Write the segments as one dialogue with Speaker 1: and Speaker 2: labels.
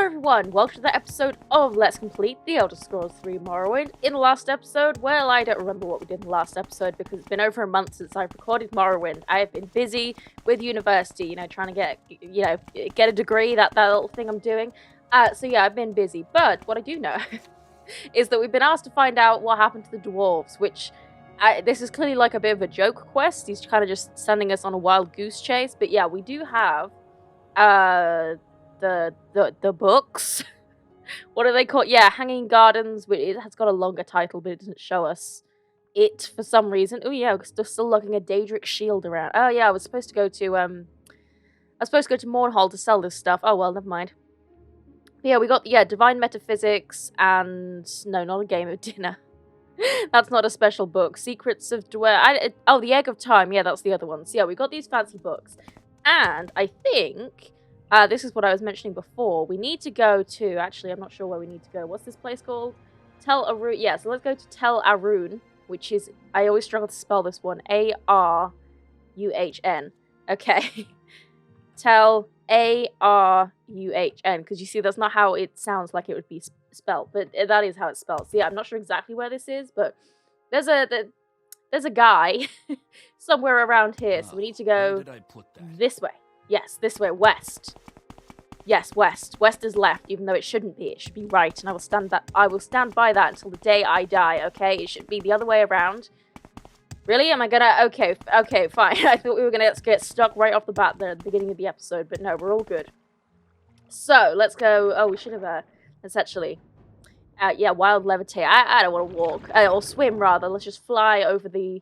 Speaker 1: Hello everyone, welcome to the episode of Let's Complete The Elder Scrolls 3 Morrowind. In the last episode, well, I don't remember what we did in the last episode because it's been over a month since I've recorded Morrowind. I have been busy with university, trying to get a degree, that little thing I'm doing. So yeah, I've been busy. But what I do know is that we've been asked to find out what happened to the dwarves, which this is clearly like a bit of a joke quest. He's kind of just sending us on a wild goose chase. But yeah, we do have the books. What are they called? Yeah, Hanging Gardens. It has got a longer title, but it doesn't show us it for some reason. Oh yeah, we're still looking at Daedric Shield around. Oh yeah, I was supposed to go to Mornhall to sell this stuff. Oh well, never mind. But yeah, we got Divine Metaphysics and no, not a Game of Dinner. That's not a special book. Secrets of Dwell. Oh, the Egg of Time. Yeah, that's the other one. So yeah, we got these fancy books, and I think. This is what I was mentioning before. We need to go to... Actually, I'm not sure where we need to go. What's this place called? Tel Aruhn. Yeah, so let's go to Tel Aruhn, which is... I always struggle to spell this one. A-R-U-H-N. Okay. Tel A-R-U-H-N. Because you see, that's not how it sounds like it would be spelled. But that is how it's spelled. So yeah, I'm not sure exactly where this is, but there's a guy somewhere around here. So we need to go this way. Yes, this way, west. Yes, west. West is left, even though it shouldn't be. It should be right, and I will stand by that until the day I die, okay? It should be the other way around. Really? Am I gonna... Okay, fine. I thought we were gonna get stuck right off the bat there at the beginning of the episode, but no, we're all good. So, let's go... Oh, we should have, let's actually... yeah, wild levitate. I don't want to walk. Or swim, rather. Let's just fly over the...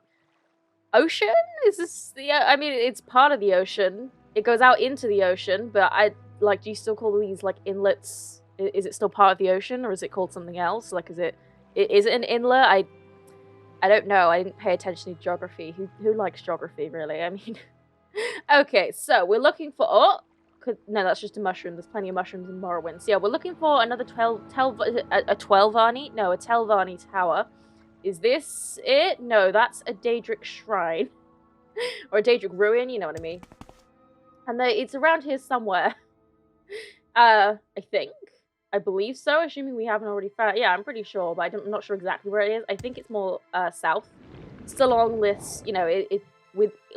Speaker 1: Ocean? Is this... I mean, it's part of the ocean. It goes out into the ocean, but do you still call these, inlets? Is it still part of the ocean, or is it called something else? Is it an inlet? I don't know. I didn't pay attention to geography. Who likes geography, really? I mean... Okay, so we're looking for... Oh! No, that's just a mushroom. There's plenty of mushrooms in Morrowind. So yeah, we're looking for another a Telvanni? No, a Telvanni tower. Is this it? No, that's a Daedric shrine. Or a Daedric ruin, you know what I mean. And it's around here somewhere. I think. I believe so, assuming we haven't already found... Yeah, I'm pretty sure, but I'm not sure exactly where it is. I think it's more south. Still along this,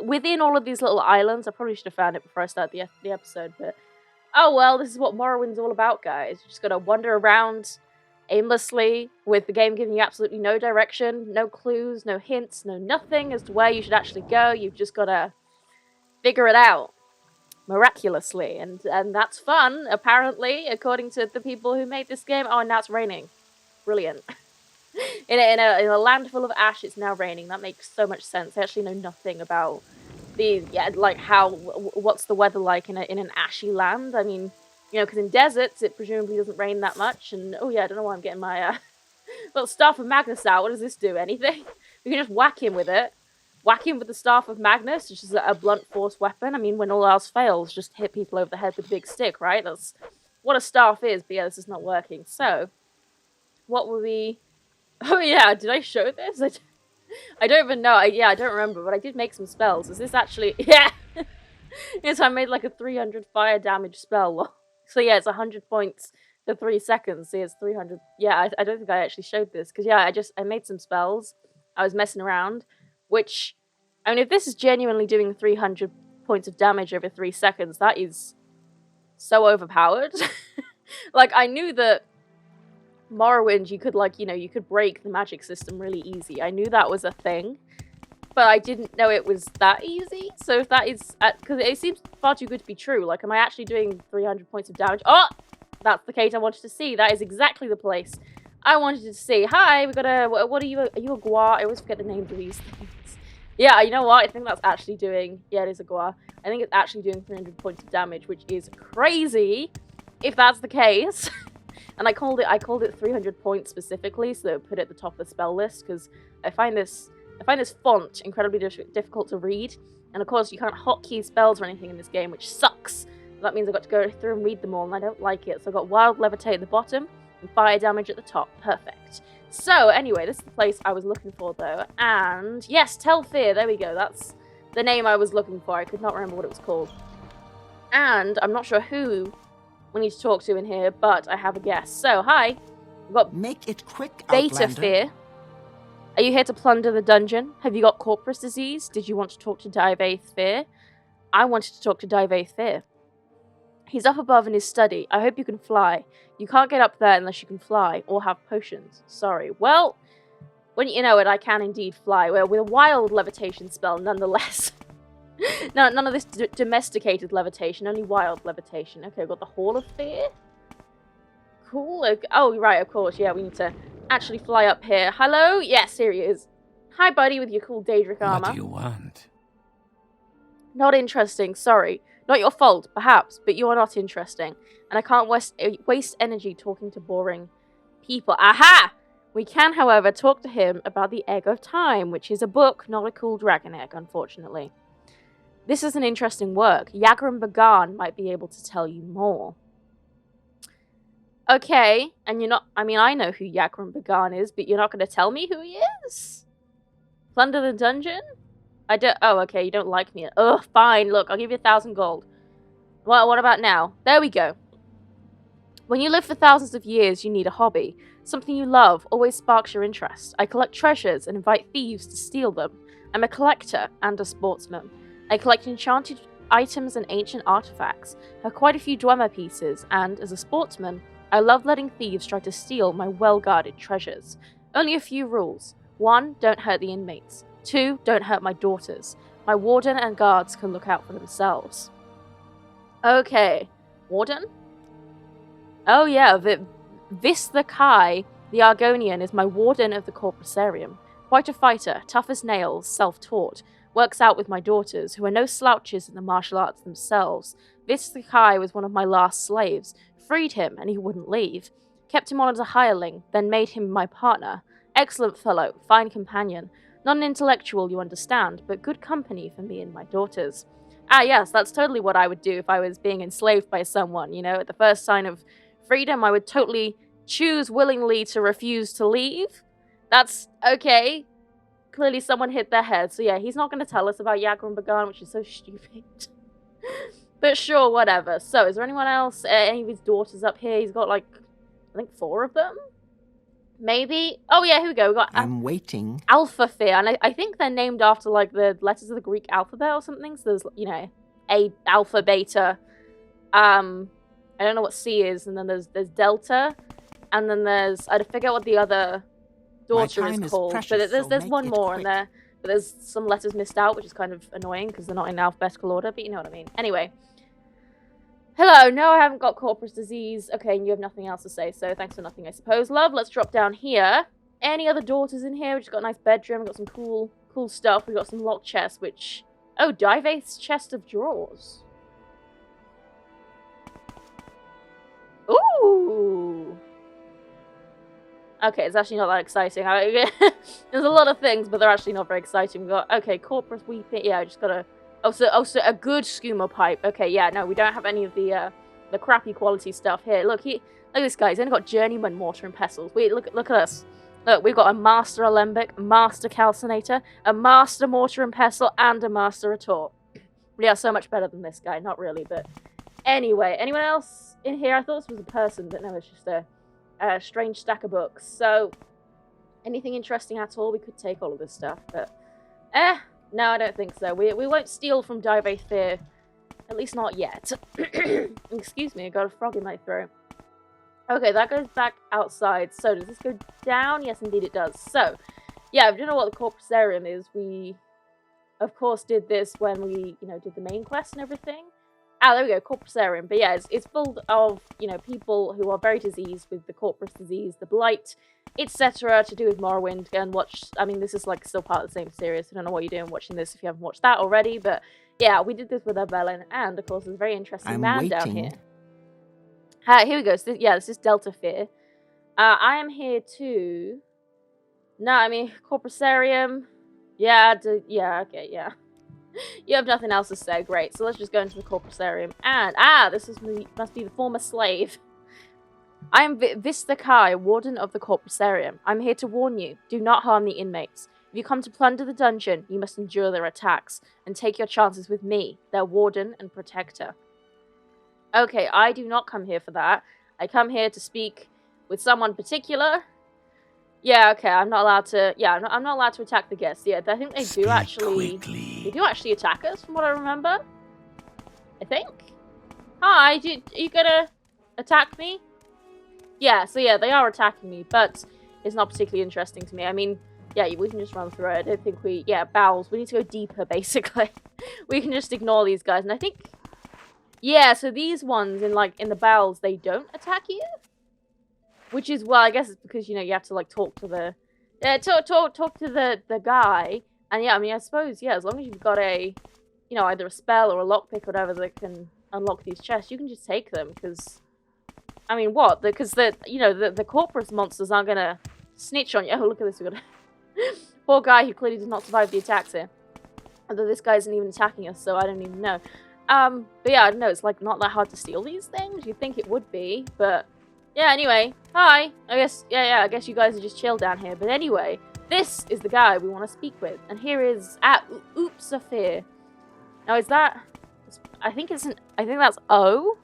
Speaker 1: within all of these little islands. I probably should have found it before I start the episode, but... Oh well, this is what Morrowind's all about, guys. You just gotta wander around aimlessly, with the game giving you absolutely no direction, no clues, no hints, no nothing as to where you should actually go. You've just gotta figure it out. Miraculously, and that's fun, apparently, according to the people who made this game. Oh, and now it's raining. Brilliant. in a land full of ash, it's now raining. That makes so much sense. I actually know nothing about what's the weather like in an ashy land. I mean, because in deserts, it presumably doesn't rain that much, and oh yeah, I don't know why I'm getting my little Staff of Magnus out. What does this do? Anything? We can just whack him with it. Whack him with the Staff of Magnus, which is a blunt force weapon. I mean, when all else fails, just hit people over the head with a big stick, right? That's what a staff is, but yeah, this is not working. So, what were we... Oh yeah, did I show this? I don't even know. I don't remember, but I did make some spells. Is this actually... Yeah! Yes, I made like a 300 fire damage spell. So yeah, it's 100 points for 3 seconds. See, it's 300... Yeah, I don't think I actually showed this, because yeah, I made some spells. I was messing around. Which, I mean, if this is genuinely doing 300 points of damage over 3 seconds, that is so overpowered. I knew that Morrowind, you could, you could break the magic system really easy. I knew that was a thing, but I didn't know it was that easy. So if that is, because it seems far too good to be true. Am I actually doing 300 points of damage? Oh, that's the case I wanted to see. That is exactly the place I wanted to see. Hi, we got a... What are you? Are you a guar? I always forget the names of these things. Yeah, you know what? I think that's actually doing... Yeah, it is a guar. I think it's actually doing 300 points of damage, which is crazy, if that's the case. And I called it 300 points specifically, so put it at the top of the spell list, because I find this font incredibly difficult to read. And of course, you can't hotkey spells or anything in this game, which sucks. That means I've got to go through and read them all, and I don't like it. So I've got Wild Levitate at the bottom, and fire damage at the top. Perfect. So, anyway, this is the place I was looking for, though. And, yes, Telfir, there we go. That's the name I was looking for. I could not remember what it was called. And I'm not sure who we need to talk to in here, but I have a guest. So, hi. We've got
Speaker 2: Make it quick,
Speaker 1: Beta
Speaker 2: Outlander.
Speaker 1: Fear. Are you here to plunder the dungeon? Have you got corpus disease? Did you want to talk to Divaith Fear? I wanted to talk to Divaith Fear. He's up above in his study. I hope you can fly. You can't get up there unless you can fly or have potions. Sorry. Well, when you know it, I can indeed fly. Well, with a wild levitation spell, nonetheless. No, none of this domesticated levitation, only wild levitation. Okay, we've got the Hall of Fear. Cool. Okay. Oh, right, of course. Yeah, we need to actually fly up here. Hello? Yes, here he is. Hi, buddy, with your cool Daedric armor.
Speaker 3: What do you want?
Speaker 1: Not interesting, sorry. Not your fault, perhaps, but you are not interesting. And I can't waste energy talking to boring people. Aha! We can, however, talk to him about the Egg of Time, which is a book, not a cool dragon egg, unfortunately. This is an interesting work. Yagran Bagan might be able to tell you more. Okay, and you're not... I mean, I know who Yagran Bagan is, but you're not going to tell me who he is? Plunder the dungeon? I don't... Oh, okay, you don't like me. Ugh, fine, look, I'll give you 1,000 gold. Well, what about now? There we go. When you live for thousands of years, you need a hobby. Something you love always sparks your interest. I collect treasures and invite thieves to steal them. I'm a collector and a sportsman. I collect enchanted items and ancient artifacts, have quite a few Dwemer pieces, and, as a sportsman, I love letting thieves try to steal my well-guarded treasures. Only a few rules. 1, don't hurt the inmates. 2, don't hurt my daughters. My warden and guards can look out for themselves. Okay. Warden? Oh yeah, Vista Kai, the Argonian, is my warden of the Corpusarium. Quite a fighter, tough as nails, self-taught. Works out with my daughters, who are no slouches in the martial arts themselves. Vista Kai was one of my last slaves. Freed him, and he wouldn't leave. Kept him on as a hireling, then made him my partner. Excellent fellow, fine companion. Not an intellectual, you understand, but good company for me and my daughters. Ah yes, that's totally what I would do if I was being enslaved by someone, you know. At the first sign of freedom, I would totally choose willingly to refuse to leave. That's okay. Clearly someone hit their head. So yeah, he's not going to tell us about Yagran Bagan, which is so stupid. But sure, whatever. So, is there anyone else? Any of his daughters up here? He's got, like, I think 4 of them? Maybe? Oh yeah, here we go. We got
Speaker 2: I'm waiting.
Speaker 1: Alpha Fear. And I think they're named after, like, the letters of the Greek alphabet or something. So there's, you know, A, Alpha, Beta. I don't know what C is. And then there's Delta. And then there's... I forget what the other daughter is called.
Speaker 2: Precious,
Speaker 1: but there's one more
Speaker 2: quick.
Speaker 1: in there. But there's some letters missed out, which is kind of annoying because they're not in alphabetical order. But you know what I mean. Anyway. Hello, no, I haven't got corpus disease. Okay, and you have nothing else to say, so thanks for nothing, I suppose. Love, let's drop down here. Any other daughters in here? We've just got a nice bedroom. We've got some cool stuff. We've got some locked chests, which... Oh, Divaith's chest of drawers. Ooh! Okay, it's actually not that exciting. There's a lot of things, but they're actually not very exciting. We've got, okay, corpus weeping. Yeah, I just got a... Oh, so a good skooma pipe. Okay, yeah, no, we don't have any of the crappy quality stuff here. Look at this guy. He's only got journeyman mortar and pestles. Look at us. Look, we've got a master alembic, a master calcinator, a master mortar and pestle, and a master retort. Yeah, so much better than this guy. Not really, but anyway. Anyone else in here? I thought this was a person, but no, it's just a strange stack of books. So, anything interesting at all? We could take all of this stuff, but no, I don't think so. We won't steal from Divaith Fear. At least not yet. Excuse me, I got a frog in my throat. Okay, that goes back outside. So, does this go down? Yes, indeed it does. So, yeah, if you don't know what the Corpusarium is, we, of course, did this when we, you know, did the main quest and everything. Ah, there we go, Corpusarium. But yeah, it's full of, you know, people who are very diseased with the corpus disease, the blight, etc. to do with Morrowind. Go and watch, I mean, this is like still part of the same series. I don't know what you're doing watching this if you haven't watched that already, but yeah, we did this with Evelyn, and of course there's a very interesting man down here. Here we go. So this is Delta Fear. I am here to... No, I mean, Corpusarium. Yeah, okay, yeah. You have nothing else to say. Great. So let's just go into the Corpusarium. And, this must be the former slave. I am Vista Kai, Warden of the Corpusarium. I'm here to warn you. Do not harm the inmates. If you come to plunder the dungeon, you must endure their attacks, and take your chances with me, their warden and protector. Okay, I do not come here for that. I come here to speak with someone particular. Yeah, okay, I'm not allowed to. Yeah, I'm not allowed to attack the guests. Yeah, I think they do actually. They do actually attack us, from what I remember. I think. Hi, are you gonna attack me? Yeah, so yeah, they are attacking me, but it's not particularly interesting to me. I mean, yeah, we can just run through it. I don't think bowels. We need to go deeper, basically. We can just ignore these guys, and I think, yeah, so these ones in the bowels, they don't attack you, which is, well, I guess it's because, you have to talk to the, talk to the guy, and yeah, I mean, I suppose, yeah, as long as you've got either a spell or a lockpick or whatever that can unlock these chests, you can just take them, because, I mean, what? Because the corpus monsters aren't gonna snitch on you. Oh, look at this, we got a poor guy who clearly did not survive the attacks here. Although this guy isn't even attacking us, so I don't even know. But yeah, I don't know, it's not that hard to steal these things. You'd think it would be, but yeah, anyway. Hi. I guess you guys are just chill down here. But anyway, this is the guy we want to speak with. And here is Oopsafir. Now is that, I think that's O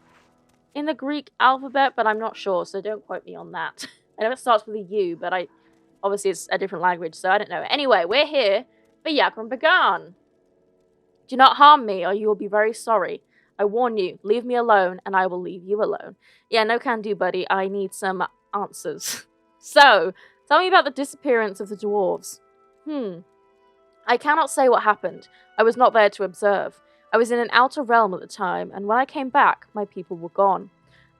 Speaker 1: in the Greek alphabet, but I'm not sure, so don't quote me on that. I know it starts with a U, but obviously it's a different language, so I don't know. Anyway, we're here for Yakran Bagan. Do not harm me, or you will be very sorry. I warn you, leave me alone, and I will leave you alone. Yeah, no can do, buddy. I need some answers. So, tell me about the disappearance of the dwarves. I cannot say what happened. I was not there to observe. I was in an outer realm at the time, and when I came back, my people were gone.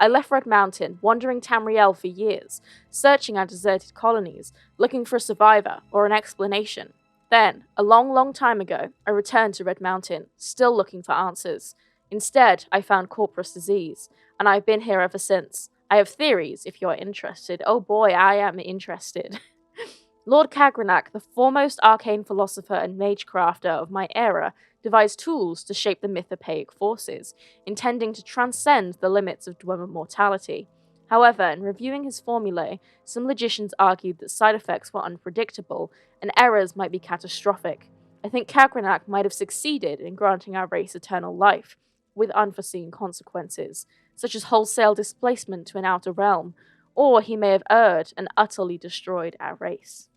Speaker 1: I left Red Mountain, wandering Tamriel for years, searching our deserted colonies, looking for a survivor or an explanation. Then, a long, long time ago, I returned to Red Mountain, still looking for answers. Instead, I found corpus disease, and I've been here ever since. I have theories, if you're interested. Oh boy, I am interested. Lord Kagranak, the foremost arcane philosopher and mage-crafter of my era, devised tools to shape the mythopoeic forces, intending to transcend the limits of Dwemer mortality. However, in reviewing his formulae, some logicians argued that side effects were unpredictable, and errors might be catastrophic. I think Kagranak might have succeeded in granting our race eternal life, with unforeseen consequences, such as wholesale displacement to an outer realm, or he may have erred and utterly destroyed our race.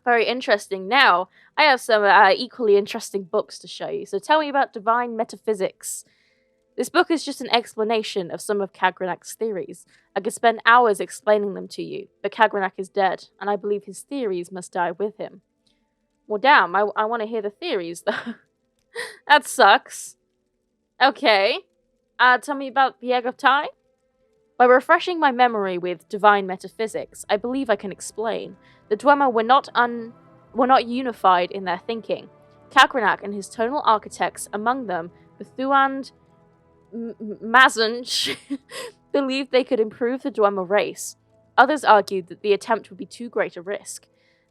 Speaker 1: Very interesting. Now, I have some equally interesting books to show you, so tell me about Divine Metaphysics. This book is just an explanation of some of Kagranak's theories. I could spend hours explaining them to you, but Kagranak is dead, and I believe his theories must die with him. Well, damn, I want to hear the theories, though. That sucks. Okay. Tell me about the Egg of Time? By refreshing my memory with Divine Metaphysics, I believe I can explain. The Dwemer were not unified in their thinking. Kagranak and his tonal architects, among them Bethuand Mazanch, believed they could improve the Dwemer race. Others argued that the attempt would be too great a risk.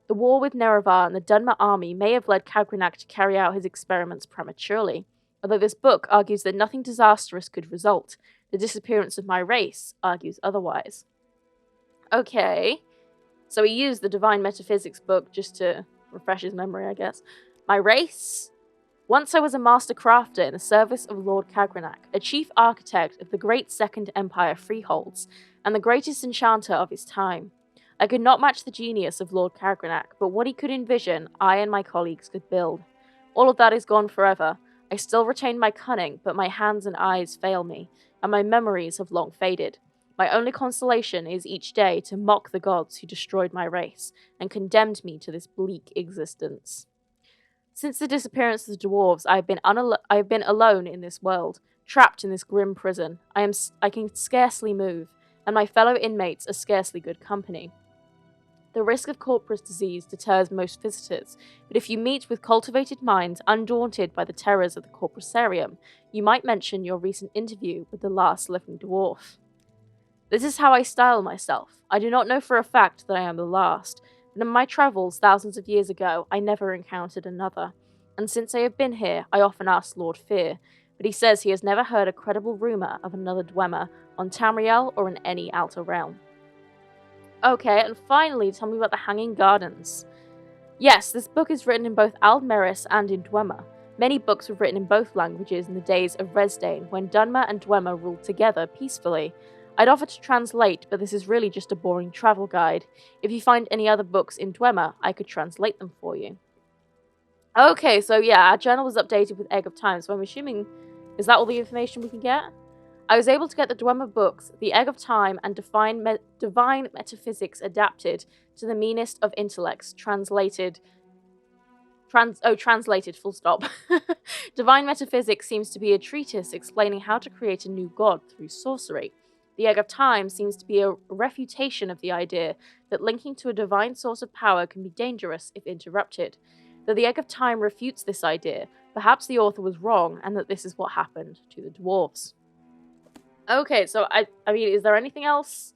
Speaker 1: The war with Nerevar and the Dunmer army may have led Kagranak to carry out his experiments prematurely, although this book argues that nothing disastrous could result. The disappearance of my race argues otherwise. Okay, so he used the Divine Metaphysics book just to refresh his memory, I guess. My race? Once I was a master crafter in the service of Lord Kagranak, a chief architect of the great Second Empire freeholds, and the greatest enchanter of his time. I could not match the genius of Lord Kagranak, but what he could envision, I and my colleagues could build. All of that is gone forever. I still retain my cunning, but my hands and eyes fail me, and my memories have long faded. My only consolation is each day to mock the gods who destroyed my race, and condemned me to this bleak existence. Since the disappearance of the dwarves, I have been alone in this world, trapped in this grim prison. I can scarcely move, and my fellow inmates are scarcely good company. The risk of corpus disease deters most visitors, but if you meet with cultivated minds undaunted by the terrors of the corpusarium, you might mention your recent interview with the last living dwarf. This is how I style myself. I do not know for a fact that I am the last, but in my travels thousands of years ago, I never encountered another. And since I have been here, I often ask Lord Fear, but he says he has never heard a credible rumour of another Dwemer on Tamriel or in any outer realm. Okay, and finally, tell me about the Hanging Gardens. Yes, this book is written in both Aldmeris and in Dwemer. Many books were written in both languages in the days of Resdain, when Dunmer and Dwemer ruled together peacefully. I'd offer to translate, but this is really just a boring travel guide. If you find any other books in Dwemer, I could translate them for you. Okay, so yeah, our journal was updated with Egg of Time, so I'm assuming, is that all the information we can get? I was able to get the Dwemer books, the Egg of Time, and Divine Metaphysics adapted to the meanest of intellects, translated, full stop. Divine Metaphysics seems to be a treatise explaining how to create a new god through sorcery. The Egg of Time seems to be a refutation of the idea that linking to a divine source of power can be dangerous if interrupted. Though the Egg of Time refutes this idea, perhaps the author was wrong and that this is what happened to the dwarves. Okay, so I mean, is there anything else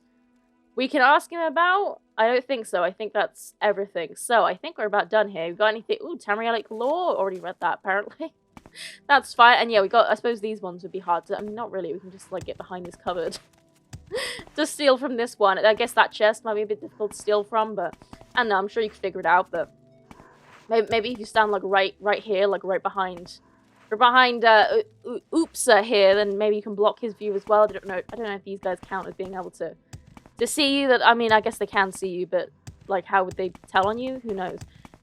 Speaker 1: we can ask him about? I don't think so. I think that's everything. So I think we're about done here. We got anything? Ooh, Tamrielic Law. Already read that, apparently. That's fine. And yeah, we got, I suppose these ones would be hard to, I mean, not really. We can just, like, get behind this cupboard to steal from this one. I guess that chest might be a bit difficult to steal from, but I don't know. I'm sure you can figure it out, but maybe if you stand, like, right here, like, right behind... We're behind Oopsa here, then maybe you can block his view as well. I don't know if these guys count as being able to see you. That, I mean, I guess they can see you, but like, how would they tell on you? Who knows?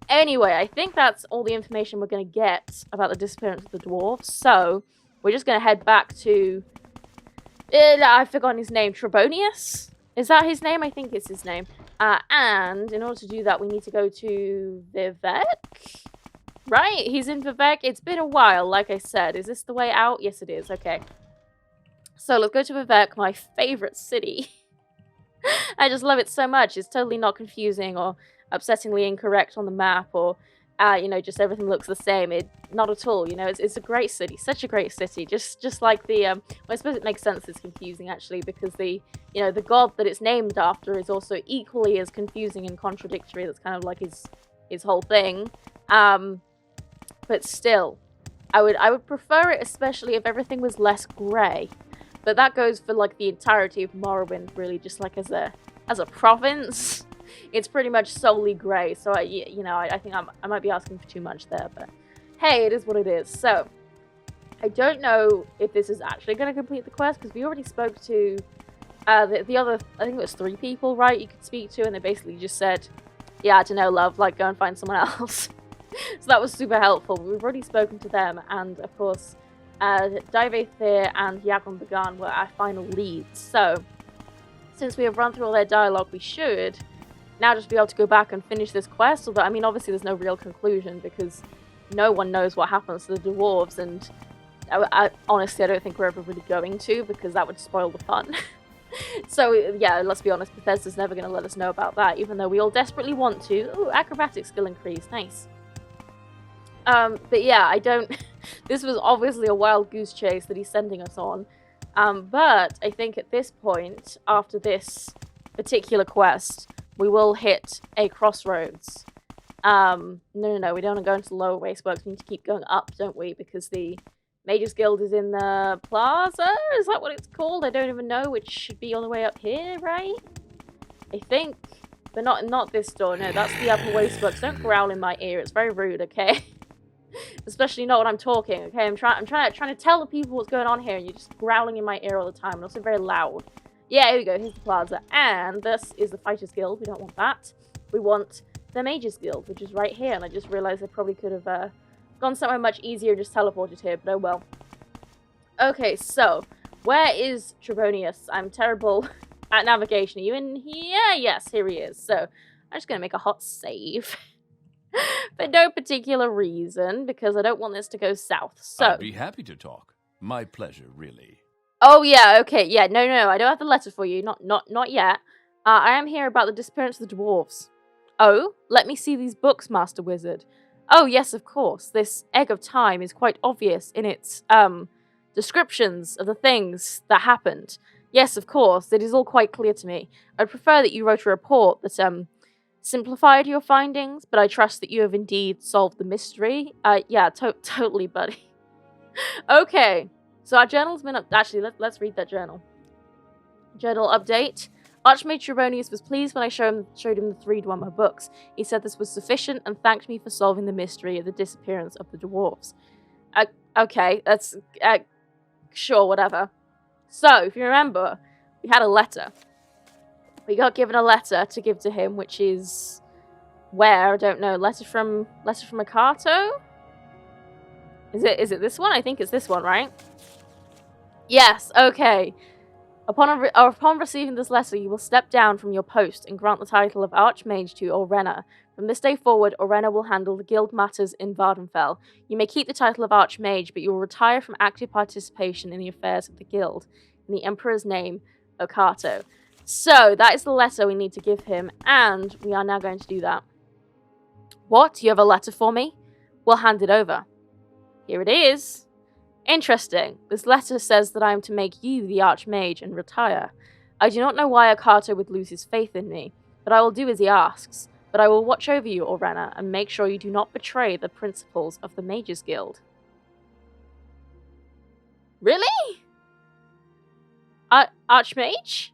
Speaker 1: Anyway, I think that's all the information we're going to get about the disappearance of the dwarves. So we're just going to head back to I've forgotten his name. Trebonius? Is that his name? I think it's his name. And in order to do that, we need to go to Vivek. Right? He's in Vivek. It's been a while, like I said. Is this the way out? Yes, it is. Okay. So let's go to Vivek, my favorite city. I just love it so much. It's totally not confusing or upsettingly incorrect on the map, or, you know, just everything looks the same. Not at all. You know, it's a great city. Such a great city. Just like the, well, I suppose it makes sense it's confusing, actually, because the, you know, the god that it's named after is also equally as confusing and contradictory. That's kind of like his whole thing. But still, I would prefer it, especially if everything was less grey. But that goes for like the entirety of Morrowind, really, just like as a province. It's pretty much solely grey. So I think I might be asking for too much there, but hey, it is what it is. So I don't know if this is actually going to complete the quest, because we already spoke to the other, I think it was 3 people, right? You could speak to, and they basically just said, yeah, I don't know, love, like, go and find someone else. So that was super helpful. We've already spoken to them, and of course, Divathir and Yagon Bagan were our final leads. So, since we have run through all their dialogue, we should now just be able to go back and finish this quest. Although, I mean, obviously there's no real conclusion, because no one knows what happens to the dwarves, and honestly, I don't think we're ever really going to, because that would spoil the fun. So, yeah, let's be honest, Bethesda's never going to let us know about that, even though we all desperately want to. Ooh, acrobatic skill increase, nice. But yeah, I don't... This was obviously a wild goose chase that he's sending us on. But I think at this point, after this particular quest, we will hit a crossroads. No, we don't want to go into the lower wasteworks. We need to keep going up, don't we? Because the Mages Guild is in the plaza? Is that what it's called? I don't even know, which should be all the way up here, right? I think. But not this door. No, that's the upper wasteworks. Don't growl in my ear. It's very rude, okay? Especially not when I'm talking, okay? I'm trying to tell the people what's going on here, and you're just growling in my ear all the time, and also very loud. Yeah, here we go. Here's the plaza. And this is the Fighters Guild. We don't want that. We want the Mages Guild, which is right here. And I just realized I probably could have gone somewhere much easier and just teleported here, but oh well. Okay, so where is Trebonius? I'm terrible at navigation. Are you in here? Yes, here he is. So I'm just going to make a hot save. For no particular reason, because I don't want this to go south. So
Speaker 2: I'd be happy to talk. My pleasure, really.
Speaker 1: Oh yeah, okay, yeah, no, I don't have the letter for you, not yet. I am here about the disappearance of the dwarves. Oh, let me see these books, Master Wizard. Oh yes, of course. This Egg of Time is quite obvious in its descriptions of the things that happened. Yes, of course, it is all quite clear to me. I'd prefer that you wrote a report that simplified your findings, but I trust that you have indeed solved the mystery. Yeah, totally, buddy. Okay, so our journal's been up. Actually, let's read that journal. Journal update. Archmage Trebonius was pleased when I showed him the 3 Dwemer books. He said this was sufficient and thanked me for solving the mystery of the disappearance of the dwarves. Okay, that's... sure, whatever. So, if you remember, we had a letter. We got given a letter to give to him, which is... where? I don't know. Letter from Akato? Is it this one? I think it's this one, right? Yes, okay. Upon receiving this letter, you will step down from your post and grant the title of Archmage to Aurena. From this day forward, Aurena will handle the guild matters in Vardenfell. You may keep the title of Archmage, but you will retire from active participation in the affairs of the guild. In the Emperor's name, Okato. So, that is the letter we need to give him, and we are now going to do that. What? You have a letter for me? We'll hand it over. Here it is. Interesting. This letter says that I am to make you the Archmage and retire. I do not know why Akato would lose his faith in me, but I will do as he asks. But I will watch over you, Aurena, and make sure you do not betray the principles of the Mages Guild. Really? Archmage?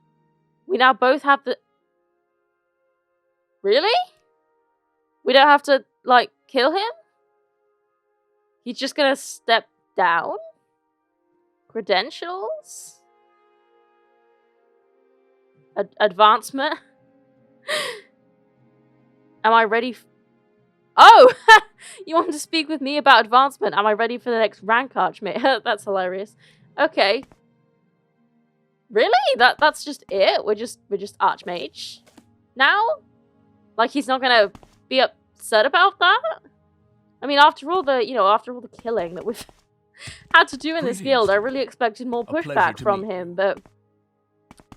Speaker 1: We now both have the... Really? We don't have to, like, kill him? He's just gonna step down? Credentials? Advancement? Am I ready? Oh! You want to speak with me about advancement? Am I ready for the next rank, Archmage? That's hilarious. Okay. Really? That's just it? We're just Archmage now? Like he's not gonna be upset about that? I mean, after all the killing that we've had to do in this guild, I really expected more pushback from him, but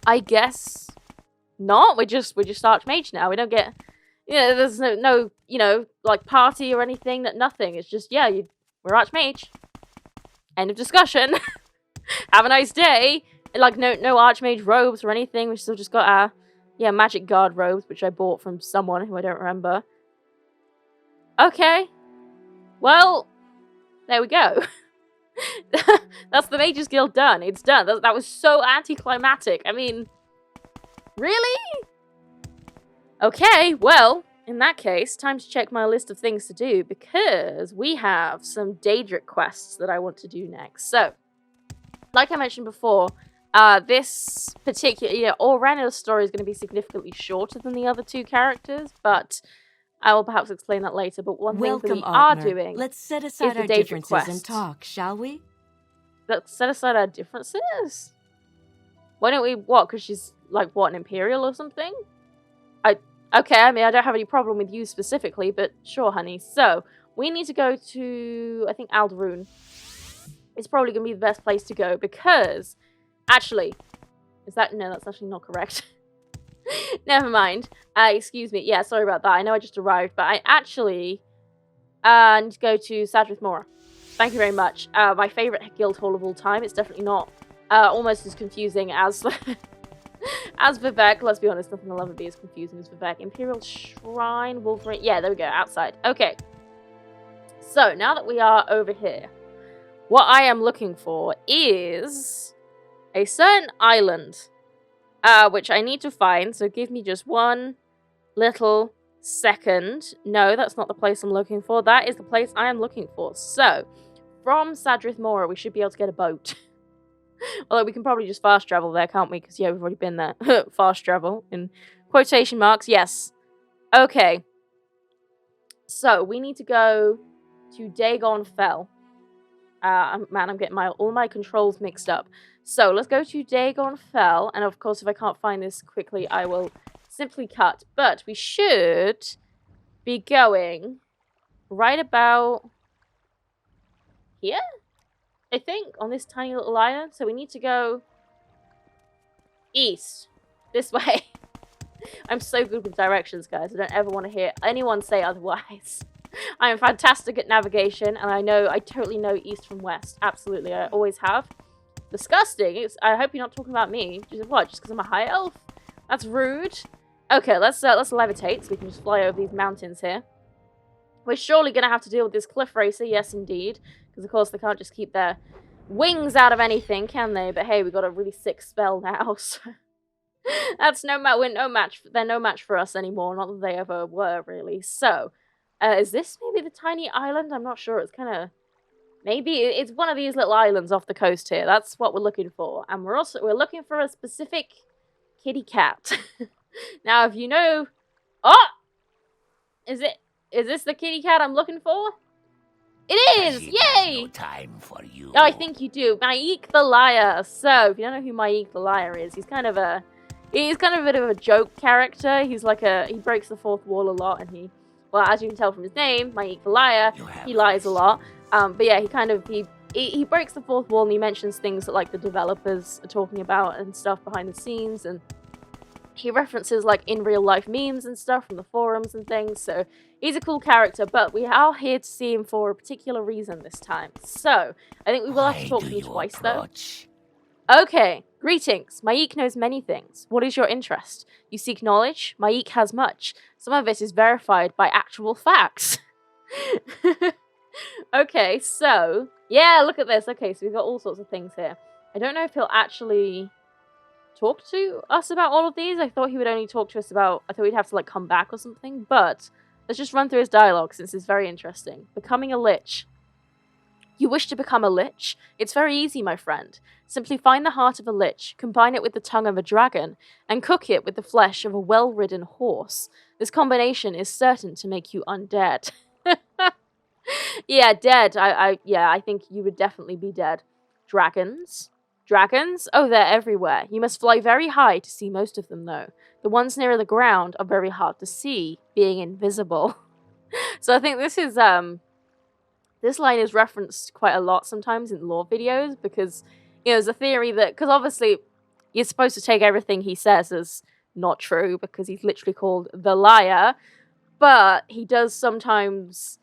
Speaker 1: I guess not. We're just Archmage now. We don't get, there's no like party or anything. Nothing. It's just we're Archmage. End of discussion. Have a nice day. And, like no Archmage robes or anything. We still just got our magic guard robes, which I bought from someone who I don't remember. Okay. Well, there we go. That's the Mages Guild done. It's done. That was so anticlimactic. I mean, really? Okay, well, in that case, time to check my list of things to do, because we have some Daedric quests that I want to do next. So, like I mentioned before, this particular, Aurena's story is going to be significantly shorter than the other two characters, but I will perhaps explain that later. But one thing that we are doing,
Speaker 3: let's set aside our differences and talk, shall we?
Speaker 1: Let's set aside our differences? Why don't we, what, because she's, like, what, an Imperial or something? Okay, I mean, I don't have any problem with you specifically, but sure, honey. So, we need to go to, I think, Alderaan. It's probably going to be the best place to go, because, actually, no, that's actually not correct. Never mind. Excuse me. Yeah, sorry about that. I know I just arrived, but I actually need to go to Sadrith Mora. Thank you very much. My favourite guild hall of all time. It's definitely not almost as confusing as as Vivek. Let's be honest, nothing will ever be as confusing as Vivek. Imperial Shrine, Wolverine. Yeah, there we go. Outside. Okay. So, now that we are over here, what I am looking for is a certain island, which I need to find, so give me just one little second. No, that's not the place I'm looking for. That is the place I am looking for. So, from Sadrith Mora, we should be able to get a boat. Although we can probably just fast travel there, can't we? Because, we've already been there. Fast travel, in quotation marks, yes. Okay. So, we need to go to Dagon Fell. Man, I'm getting all my controls mixed up. So, let's go to Dagon Fell, and of course, if I can't find this quickly, I will simply cut. But we should be going right about here, I think, on this tiny little island. So we need to go east, this way. I'm so good with directions, guys. I don't ever want to hear anyone say otherwise. I am fantastic at navigation, and I totally know east from west. Absolutely, I always have. Disgusting. I hope you're not talking about me. Just because I'm a high elf? That's rude. Okay, let's levitate so we can just fly over these mountains here. We're surely going to have to deal with this cliff racer, yes indeed. Because of course they can't just keep their wings out of anything, can they? But hey, we got a really sick spell now, so that's they're no match for us anymore. Not that they ever were, really. So, is this maybe the tiny island? I'm not sure. It's kind of Maybe it's one of these little islands off the coast here. That's what we're looking for. And we're looking for a specific kitty cat. Now, if you know... Oh! Is this the kitty cat I'm looking for? It is! Yay!
Speaker 4: No time for you.
Speaker 1: Oh, I think you do. Maik the Liar. So, if you don't know who Maik the Liar is, he's kind of a bit of a joke character. He's like he breaks the fourth wall a lot, and well, as you can tell from his name, Maik the Liar, he lies a lot. But yeah, he breaks the fourth wall, and he mentions things that like the developers are talking about and stuff behind the scenes, and he references like in real life memes and stuff from the forums and things. So he's a cool character, but we are here to see him for a particular reason this time. So I think we will have to talk to him twice though. Okay, greetings. Maik knows many things. What is your interest? You seek knowledge? Maik has much. Some of it is verified by actual facts. Okay, so yeah, look at this. Okay, so we've got all sorts of things here. I don't know if he'll actually talk to us about all of these. I thought he would only talk to us about... I thought we'd have to, like, come back or something. But let's just run through his dialogue, since it's very interesting. Becoming a lich. You wish to become a lich? It's very easy, my friend. Simply find the heart of a lich, combine it with the tongue of a dragon, and cook it with the flesh of a well-ridden horse. This combination is certain to make you undead. Yeah, dead. I think you would definitely be dead. Dragons? Dragons? Oh, they're everywhere. You must fly very high to see most of them, though. The ones nearer the ground are very hard to see, being invisible. So I think this line is referenced quite a lot sometimes in lore videos, because, you know, there's a theory that... Because obviously, you're supposed to take everything he says as not true, because he's literally called the Liar, but he does sometimes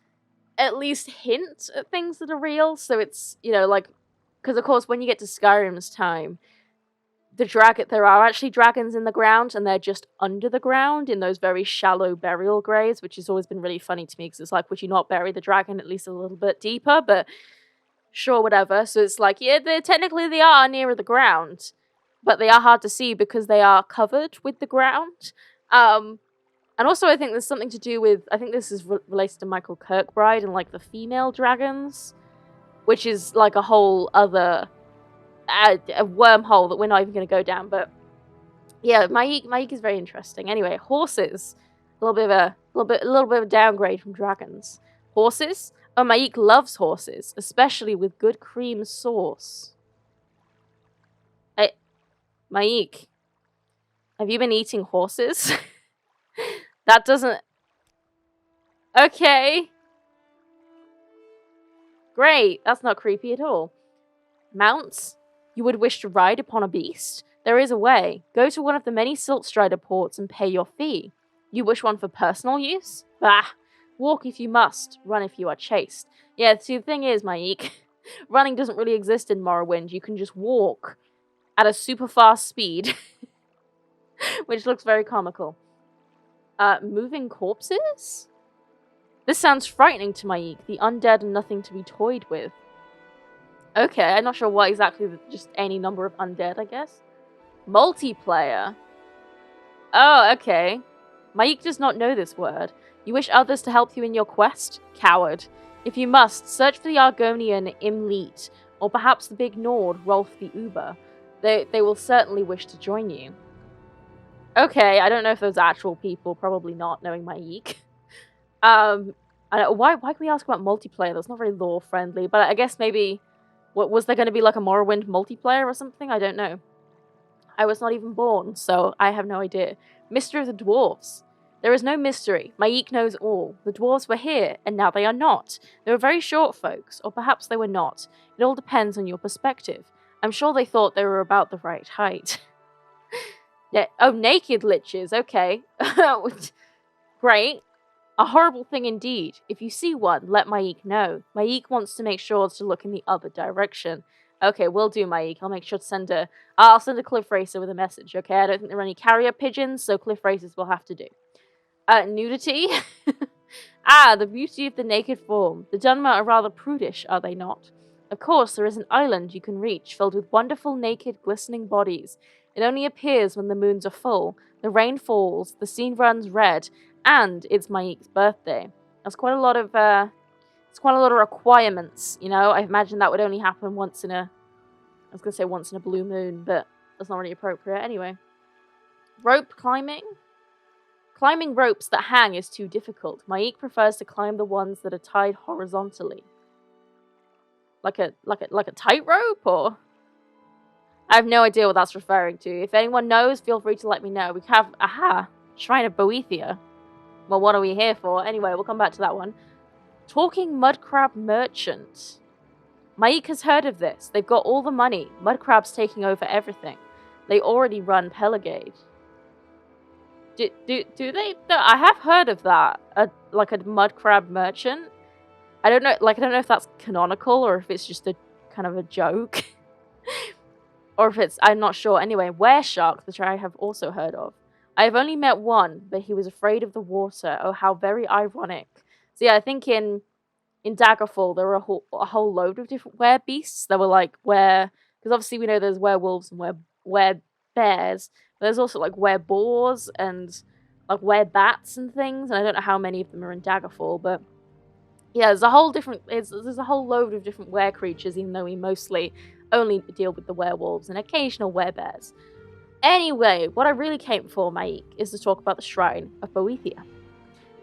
Speaker 1: at least hint at things that are real, so it's, you know, like... Because, of course, when you get to Skyrim's time, there are actually dragons in the ground, and they're just under the ground in those very shallow burial graves, which has always been really funny to me, because it's like, would you not bury the dragon at least a little bit deeper? But sure, whatever. So it's like, yeah, technically they are nearer the ground, but they are hard to see because they are covered with the ground. And also, I think there's something to do with... I think this is related to Michael Kirkbride and, like, the female dragons, which is like a whole other a wormhole that we're not even going to go down. But yeah, Maik is very interesting. Anyway, horses, a little bit of a downgrade from dragons. Horses? Oh, Maik loves horses, especially with good cream sauce. Hey, Maik, have you been eating horses? That doesn't... Okay. Great, that's not creepy at all. Mounts? You would wish to ride upon a beast? There is a way. Go to one of the many Siltstrider ports and pay your fee. You wish one for personal use? Bah! Walk if you must, run if you are chased. Yeah, see, the thing is, Maik, running doesn't really exist in Morrowind. You can just walk at a super fast speed, which looks very comical. Moving corpses? This sounds frightening to Maik. The undead are nothing to be toyed with. Okay, I'm not sure what exactly, just any number of undead, I guess. Multiplayer? Oh, okay. Maik does not know this word. You wish others to help you in your quest? Coward. If you must, search for the Argonian Imleet, or perhaps the big Nord, Rolf the Uber. They will certainly wish to join you. Okay, I don't know if those actual people, probably not, knowing Maik. Why can we ask about multiplayer? That's not very lore friendly, but I guess maybe... was there going to be like a Morrowind multiplayer or something? I don't know. I was not even born, so I have no idea. Mystery of the Dwarves. There is no mystery. Maik knows all. The dwarves were here, and now they are not. They were very short folks, or perhaps they were not. It all depends on your perspective. I'm sure they thought they were about the right height. Yeah. Oh, naked liches. Okay. Great. A horrible thing indeed. If you see one, let Maik know. Maik wants to make sure to look in the other direction. Okay, will do, Maik. I'll make sure to I'll send a cliff racer with a message, okay? I don't think there are any carrier pigeons, so cliff racers will have to do. Nudity? The beauty of the naked form. The Dunmer are rather prudish, are they not? Of course, there is an island you can reach, filled with wonderful, naked, glistening bodies. It only appears when the moons are full, the rain falls, the scene runs red, and it's Maik's birthday. That's quite a lot of It's quite a lot of requirements, you know? I imagine that would only happen once in a... I was going to say once in a blue moon, but that's not really appropriate. Anyway. Rope climbing? Climbing ropes that hang is too difficult. Maik prefers to climb the ones that are tied horizontally. Like a tightrope, or? I have no idea what that's referring to. If anyone knows, feel free to let me know. We have, Shrine of Boethia. Well, what are we here for? Anyway, we'll come back to that one. Talking Mudcrab Merchant. Maik has heard of this. They've got all the money. Mudcrab's taking over everything. They already run Pelagade. Do they? No, I have heard of that. Like a Mudcrab Merchant. I don't know if that's canonical or if it's just a kind of a joke. Or if it's, I'm not sure. Anyway, Wereshark, which I have also heard of. I have only met one, but he was afraid of the water. Oh, how very ironic. So yeah, I think in Daggerfall, there were a whole load of different werebeasts. There were like because obviously we know there's werewolves and werebears. But there's also like wereboars and like werebats and things. And I don't know how many of them are in Daggerfall, but yeah, there's a whole load of different were creatures, even though we mostly only deal with the werewolves and occasional werebears. Anyway, what I really came for, Maik, is to talk about the Shrine of Boethia.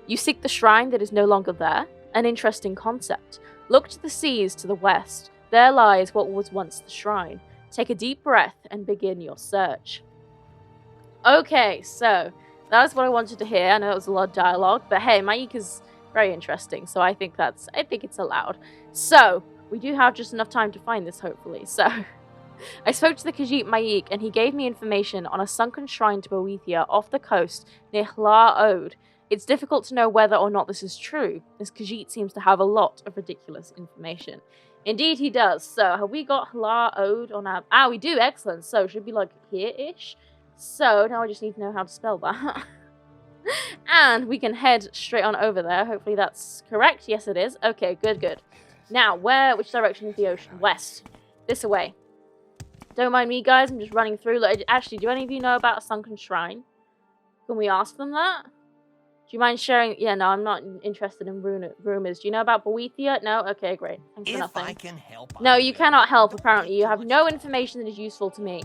Speaker 1: You seek the shrine that is no longer there? An interesting concept. Look to the seas to the west. There lies what was once the shrine. Take a deep breath and begin your search. Okay, so that's what I wanted to hear. I know it was a lot of dialogue, but hey, Maik is very interesting, so I think it's allowed. So, we do have just enough time to find this, hopefully. So, I spoke to the Khajiit Maik, and he gave me information on a sunken shrine to Boethia off the coast near Hlar Ode. It's difficult to know whether or not this is true, as Khajiit seems to have a lot of ridiculous information. Indeed he does. So, have we got Hlar Ode on our... Ah, we do. Excellent. So, should be like here-ish. So, now I just need to know how to spell that. And we can head straight on over there. Hopefully that's correct. Yes, it is. Okay, good. Now, which direction is the ocean? West. This away. Don't mind me, guys. I'm just running through. Actually, do any of you know about a sunken shrine? Can we ask them that? Do you mind sharing? Yeah, no, I'm not interested in rumors. Do you know about Boethia? No? Okay, great. Thanks for nothing.
Speaker 4: I can help,
Speaker 1: no, you cannot help, apparently. You have no information that is useful to me.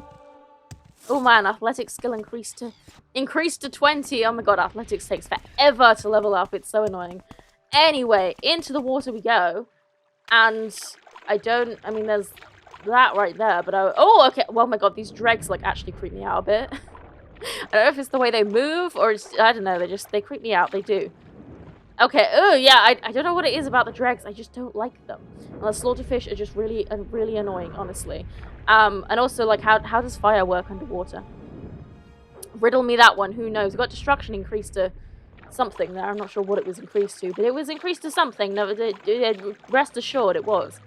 Speaker 1: Oh man, athletics skill increased to 20. Oh my god, athletics takes forever to level up. It's so annoying. Anyway, into the water we go. And I mean, there's that right there, but okay. Well, my god, these dregs, like, actually creep me out a bit. I don't know if it's the way they move, or I don't know, they creep me out, they do. Okay, oh yeah, I don't know what it is about the dregs, I just don't like them. And the slaughterfish are just really annoying, honestly. And also, like, how does fire work underwater? Riddle me that one, who knows? We got destruction increased to something there, I'm not sure what it was increased to, but it was increased to something, no, rest assured it was.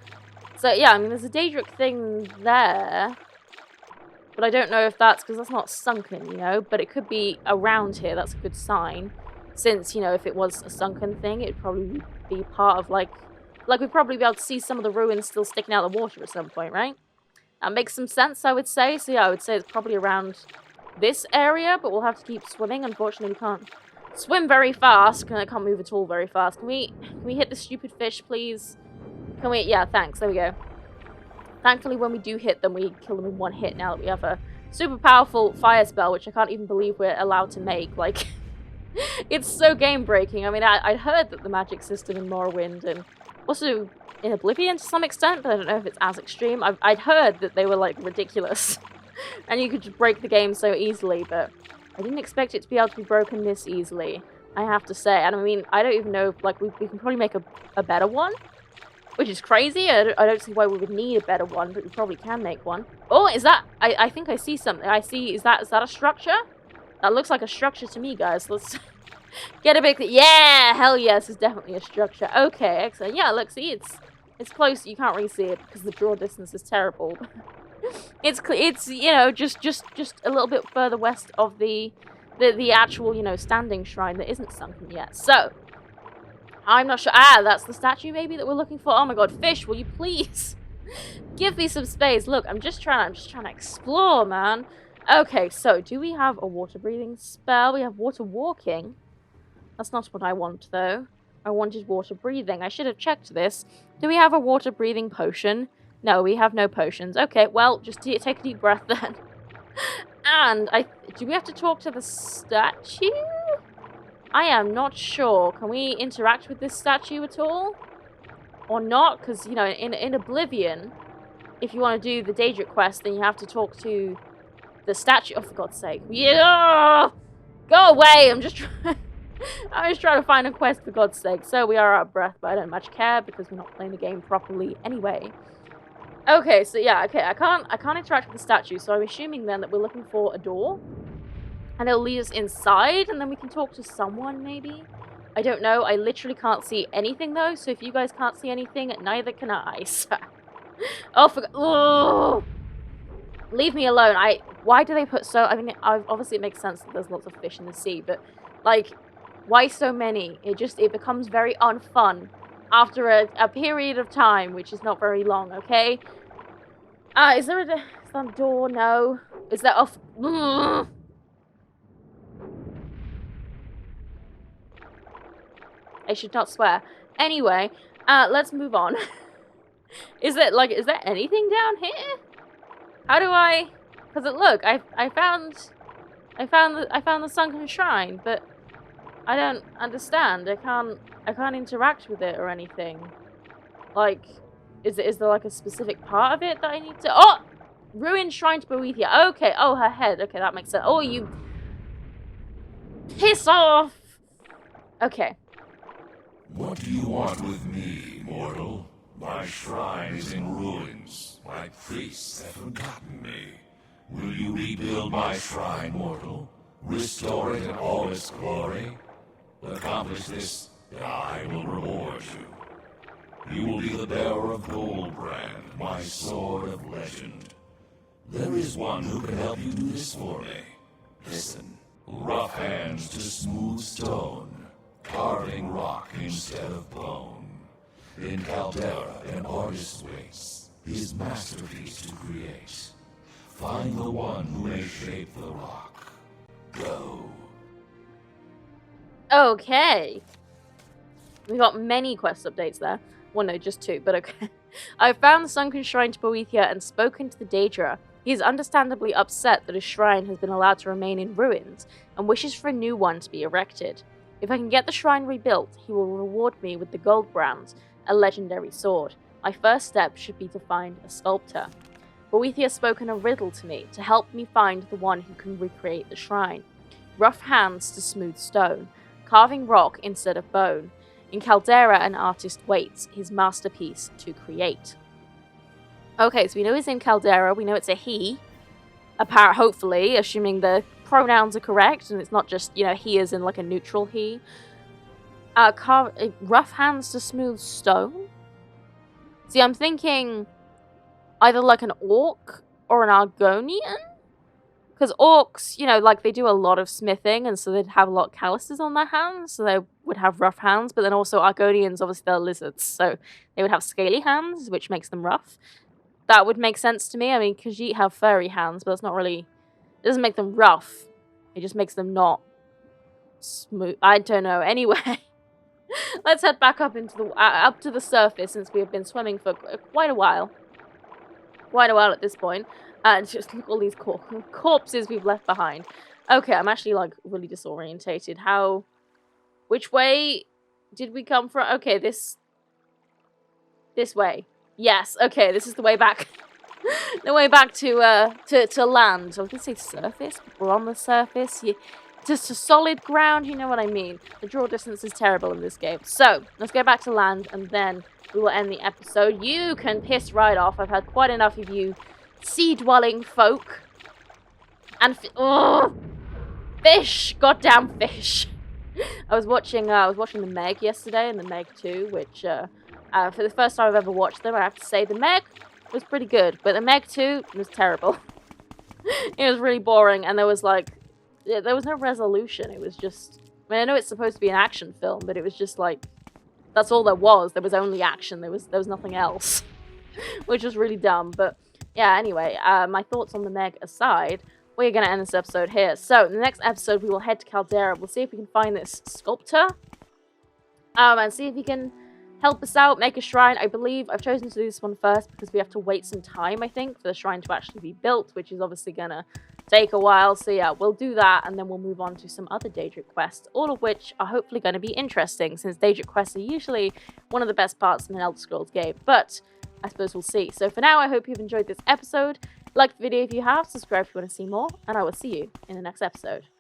Speaker 1: So yeah, I mean, there's a Daedric thing there, but I don't know if that's, because that's not sunken, you know, but it could be around here, that's a good sign, since, you know, if it was a sunken thing, it'd probably be part of, like we'd probably be able to see some of the ruins still sticking out of the water at some point, right? That makes some sense, I would say, so yeah, I would say it's probably around this area, but we'll have to keep swimming. Unfortunately, we can't swim very fast, I can't move at all very fast. Can we hit the stupid fish, please? Can we? Yeah, thanks. There we go. Thankfully, when we do hit them, we kill them in one hit now that we have a super powerful fire spell, which I can't even believe we're allowed to make. Like, it's so game-breaking. I mean, I'd heard that the magic system in Morrowind, and also in Oblivion to some extent, but I don't know if it's as extreme. I'd heard that they were, like, ridiculous. And you could just break the game so easily, but I didn't expect it to be able to be broken this easily, I have to say. And I mean, I don't even know if, like, we can probably make a better one. Which is crazy. I don't see why we would need a better one, but we probably can make one. Oh, is that... I think I see something. Is that a structure? That looks like a structure to me, guys. Let's get a big... Yeah! Hell yes, it's definitely a structure. Okay, excellent. Yeah, look, see, it's close. You can't really see it because the draw distance is terrible. It's you know, just a little bit further west of the actual, you know, standing shrine that isn't sunken yet. So... I'm not sure. Ah, that's the statue maybe that we're looking for. Oh my god, fish, will you please give me some space? Look, I'm just trying to explore, man. Okay, so do we have a water breathing spell? We have water walking. That's not what I want though. I wanted water breathing. I should have checked this. Do we have a water breathing potion? No, we have no potions. Okay, well, just take a deep breath then. And do we have to talk to the statue? I am not sure. Can we interact with this statue at all? Or not? Because, you know, in Oblivion, if you want to do the Daedric quest, then you have to talk to the statue. Oh, for God's sake. Yeah! Go away! I'm just trying to find a quest, for God's sake. So we are out of breath, but I don't much care because we're not playing the game properly anyway. Okay, so yeah, okay, I can't interact with the statue, so I'm assuming then that we're looking for a door. And it'll lead us inside, and then we can talk to someone, maybe? I don't know. I literally can't see anything, though, so if you guys can't see anything, neither can I. So. Oh, leave me alone. Why do they put so... I mean, obviously it makes sense that there's lots of fish in the sea, but, like, why so many? It becomes very unfun after a period of time, which is not very long, okay? Is there a door? No. Is there a... I should not swear. Anyway, let's move on. Is there anything down here? How do I... Because look, I found the sunken shrine, but I don't understand. I can't interact with it or anything. Like, is there like a specific part of it that I need to... Oh! Ruined shrine to Boethia. Okay, oh, her head. Okay, that makes sense. Oh, you... Piss off! Okay.
Speaker 4: What do you want with me, mortal? My shrine is in ruins. My priests have forgotten me. Will you rebuild my shrine, mortal? Restore it in all its glory? Accomplish this, and I will reward you. You will be the bearer of Goldbrand, my sword of legend. There is one who can help you do this for me. Listen. Rough hands to smooth stone, carving rock instead of bone. In Caldera, an artist waits, his masterpiece to create. Find the one who may shape the rock. Go.
Speaker 1: Okay. We got many quest updates there. Well, no, just 2, but okay. I've found the sunken shrine to Boethia and spoken to the Daedra. He is understandably upset that his shrine has been allowed to remain in ruins, and wishes for a new one to be erected. If I can get the shrine rebuilt, he will reward me with the Goldbrand, a legendary sword. My first step should be to find a sculptor. Boethia has spoken a riddle to me to help me find the one who can recreate the shrine. Rough hands to smooth stone, carving rock instead of bone. In Caldera, an artist waits, his masterpiece to create. Okay, so we know he's in Caldera. We know it's a he. Hopefully, assuming the pronouns are correct, and it's not just, you know, he is in like a neutral he. Rough hands to smooth stone? See, I'm thinking either like an orc or an Argonian? Because orcs, you know, like they do a lot of smithing, and so they'd have a lot of calluses on their hands, so they would have rough hands. But then also Argonians, obviously they're lizards, so they would have scaly hands, which makes them rough. That would make sense to me. I mean, Khajiit have furry hands, but that's not really... It doesn't make them rough. It just makes them not smooth. I don't know. Anyway, let's head back up up to the surface, since we have been swimming for quite a while. Quite a while at this point. And just look at all these corpses we've left behind. Okay, I'm actually, like, really disorientated. Which way did we come from? Okay, this way. Yes, okay, this is the way back. The way back to land. I was gonna say surface, but we're on the surface. Just to solid ground, you know what I mean. The draw distance is terrible in this game. So, let's go back to land, and then we will end the episode. You can piss right off. I've had quite enough of you sea-dwelling folk. And fish! Goddamn fish! I was watching the Meg yesterday, and the Meg 2, which for the first time I've ever watched them, I have to say the Meg was pretty good, but the Meg 2 was terrible. It was really boring, and there was no resolution. It was just, I mean, I know it's supposed to be an action film, but it was just like, that's all there was. There was only action. There was nothing else, which was really dumb. But yeah, anyway, my thoughts on the Meg aside, we're going to end this episode here. So, in the next episode, we will head to Caldera. We'll see if we can find this sculptor. and see if he can help us out, make a shrine. I believe I've chosen to do this one first because we have to wait some time, I think, for the shrine to actually be built, which is obviously gonna take a while. So yeah, we'll do that, and then we'll move on to some other Daedric quests, all of which are hopefully going to be interesting, since Daedric quests are usually one of the best parts in an Elder Scrolls game. But I suppose we'll see. So for now, I hope you've enjoyed this episode. Like the video if you have, subscribe if you want to see more, and I will see you in the next episode.